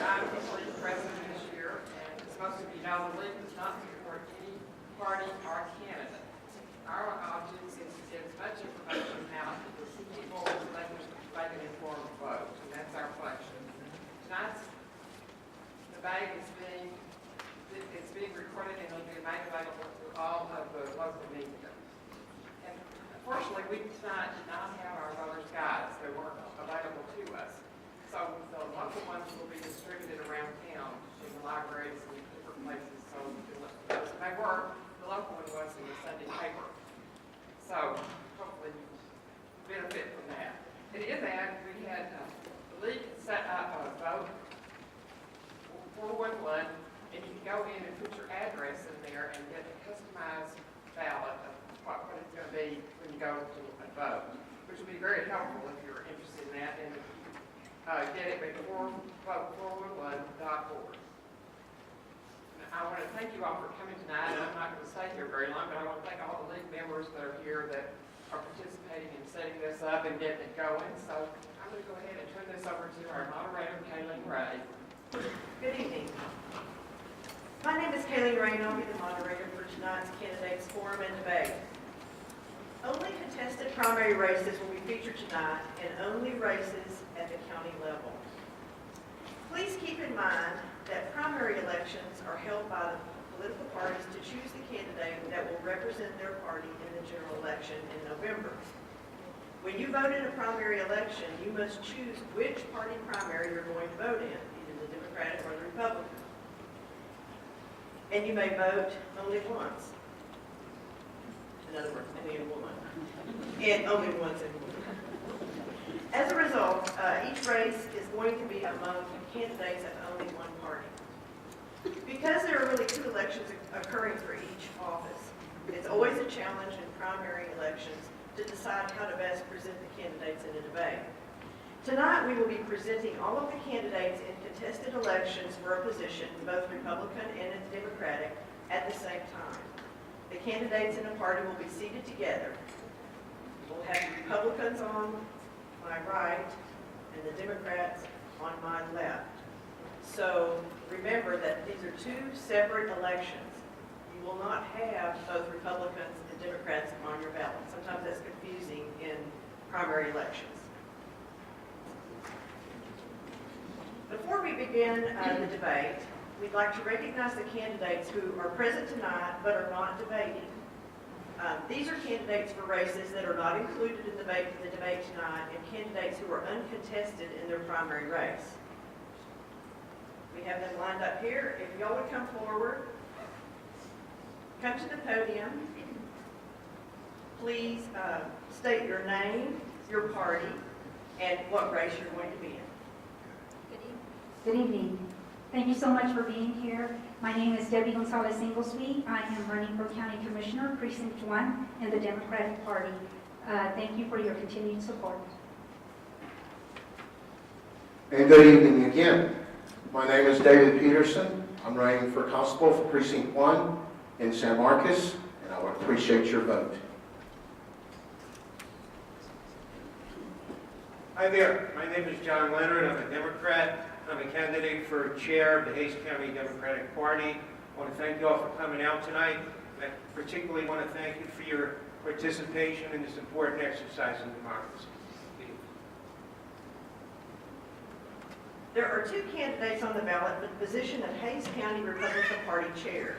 I'm the league president this year, and as most of you know, the league does not support any party or candidate. Our object is to get as much information out to the people so they can make an informed vote, and that's our function. Tonight's debate is being recorded and it'll be made available to all of the local media. And unfortunately, we tonight did not have our voters' guides. They weren't available to us. So the local ones will be distributed around town in the libraries and different places. So they were, the local one was in the Sunday paper. So hopefully you benefit from that. And in that, we had the league set up a vote 411, and you can go in and put your address in there and get a customized ballot of what it's going to be when you go to a vote, which will be very helpful if you're interested in that. And get it before vote411.org. I want to thank you all for coming tonight, and I'm not going to stay here very long, but I want to thank all the league members that are here that are participating in setting this up and getting it going. So I'm going to go ahead and turn this over to our moderator, Kaylin Ray. Good evening. My name is Kaylin Ray, and I'll be the moderator for tonight's Candidates Forum and Debate. Only contested primary races will be featured tonight, and only races at the county level. Please keep in mind that primary elections are held by the political parties to choose the candidate that will represent their party in the general election in November. When you vote in a primary election, you must choose which party primary you're going to vote in, either the Democratic or the Republican. And you may vote only once. In other words, only in one. And only once in one. As a result, each race is going to be among candidates of only one party. Because there are really 2 elections occurring for each office, it's always a challenge in primary elections to decide how to best present the candidates in a debate. Tonight, we will be presenting all of the candidates in contested elections for a position, both Republican and Democratic, at the same time. The candidates in a party will be seated together. We'll have the Republicans on my right and the Democrats on my left. So remember that these are 2 separate elections. You will not have both Republicans and Democrats on your ballot. Sometimes that's confusing in primary elections. Before we begin the debate, we'd like to recognize the candidates who are present tonight but are not debating. These are candidates for races that are not included in the debate tonight, and candidates who are uncontested in their primary race. We have them lined up here. If y'all would come forward, come to the podium. Please state your name, your party, and what race you're going to be in. Good evening. Thank you so much for being here. My name is Debbie Gonzalez-Inglesby. I am running for County Commissioner, Precinct 1 in the Democratic Party. Thank you for your continued support. And good evening again. My name is David Peterson. I'm running for Constable for Precinct 1 in San Marcos, and I would appreciate your vote. Hi there. My name is John Leonard. I'm a Democrat. I'm a candidate for chair of the Hays County Democratic Party. I want to thank you all for coming out tonight. I particularly want to thank you for your participation in this important exercise in democracy. There are 2 candidates on the ballot for the position of Hays County Republican Party Chair.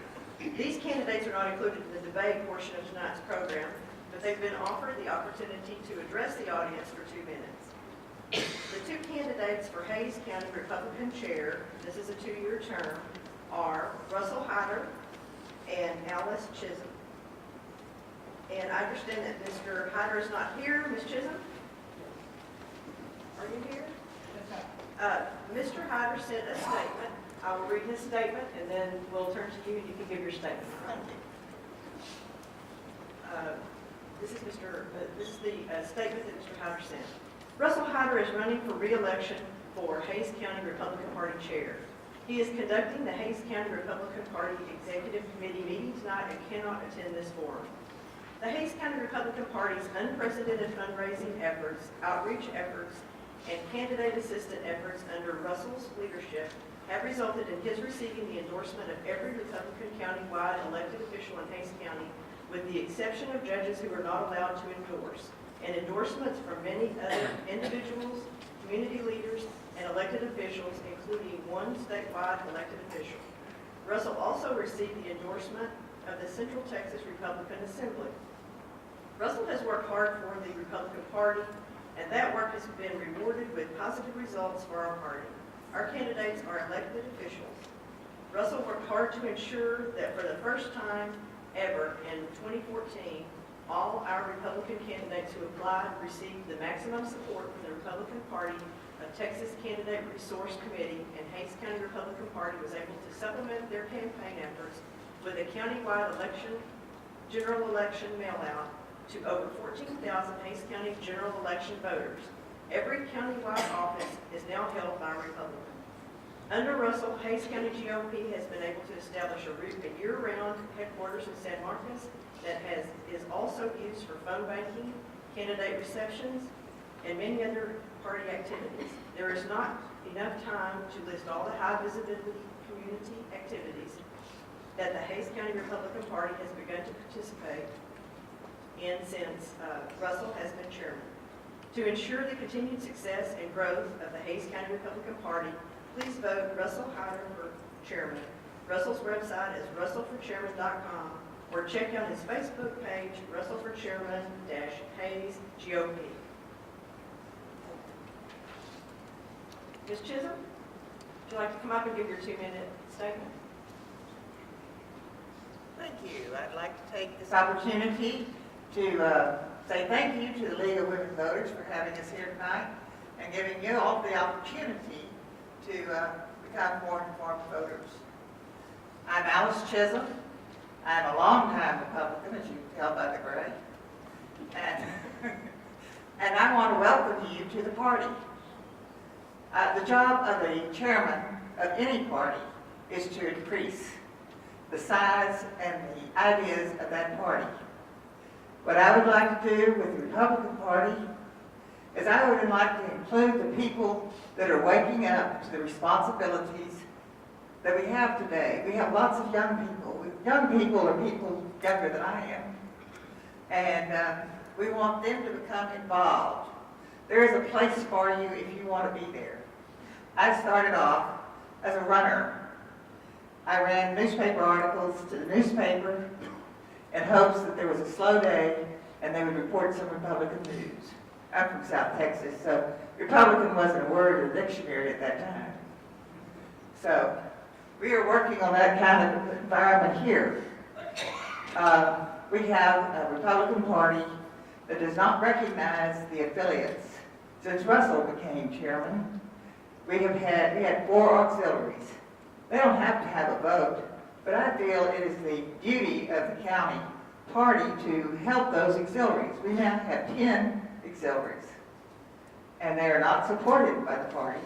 These candidates are not included in the debate portion of tonight's program, but they've been offered the opportunity to address the audience for 2 minutes. The 2 candidates for Hays County Republican Chair, this is a 2-year term, are Russell Hyder and Alice Chisholm. And I understand that Mr. Hyder is not here. Ms. Chisholm? Are you here? Mr. Hyder sent a statement. I will read his statement, and then we'll turn to you, and you can give your statement. Thank you. This is the statement that Mr. Hyder sent. Russell Hyder is running for re-election for Hays County Republican Party Chair. He is conducting the Hays County Republican Party Executive Committee meeting tonight and cannot attend this forum. The Hays County Republican Party's unprecedented fundraising efforts, outreach efforts, and candidate assistant efforts under Russell's leadership have resulted in his receiving the endorsement of every Republican county-wide elected official in Hays County, with the exception of judges who are not allowed to endorse, and endorsements from many other individuals, community leaders, and elected officials, including one statewide elected official. Russell also received the endorsement of the Central Texas Republican Assembly. Russell has worked hard for the Republican Party, and that work has been rewarded with positive results for our party. Our candidates are elected officials. Russell worked hard to ensure that for the first time ever in 2014, all our Republican candidates who applied received the maximum support from the Republican Party of Texas Candidate Resource Committee, and Hays County Republican Party was able to supplement their campaign efforts with a countywide general election mail-out to over 14,000 Hays County general election voters. Every countywide office is now held by a Republican. Under Russell, Hays County GOP has been able to establish a year-round headquarters in San Marcos that is also used for phone banking, candidate receptions, and many other party activities. There is not enough time to list all the high-visibility community activities that the Hays County Republican Party has begun to participate in since Russell has been chairman. To ensure the continued success and growth of the Hays County Republican Party, please vote Russell Hyder for chairman. Russell's website is russellforchairman.com, or check out his Facebook page, Russell for Chairman-Hays GOP. Ms. Chisholm, would you like to come up and give your 2-minute statement? Thank you. I'd like to take this opportunity to say thank you to the League of Women Voters for having us here tonight and giving you all the opportunity to become more informed voters. I'm Alice Chisholm. I'm a longtime Republican, as you can tell by the gray. And I want to welcome you to the party. The job of the chairman of any party is to increase the size and the ideas of that party. What I would like to do with the Republican Party is I would like to include the people that are waking up to the responsibilities that we have today. We have lots of young people. Young people are people younger than I am. And we want them to become involved. There is a place for you if you want to be there. I started off as a runner. I ran newspaper articles to the newspaper in hopes that there was a slow day and they would report some Republican news. I'm from South Texas, so Republican wasn't a word in the dictionary at that time. So we are working on that kind of environment here. We have a Republican Party that does not recognize the affiliates. Since Russell became chairman, we had 4 auxiliaries. They don't have to have a vote, but I feel it is the duty of the county party to help those auxiliaries. We now have 10 auxiliaries, and they are not supported by the party.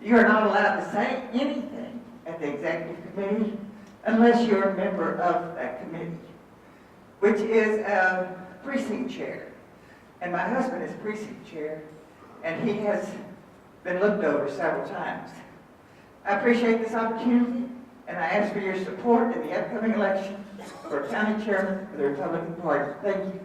You are not allowed to say anything at the executive committee unless you're a member of that committee, which is a precinct chair. And my husband is precinct chair, and he has been looked over several times. I appreciate this opportunity, and I ask for your support in the upcoming election for county chairman of the Republican Party. Thank you.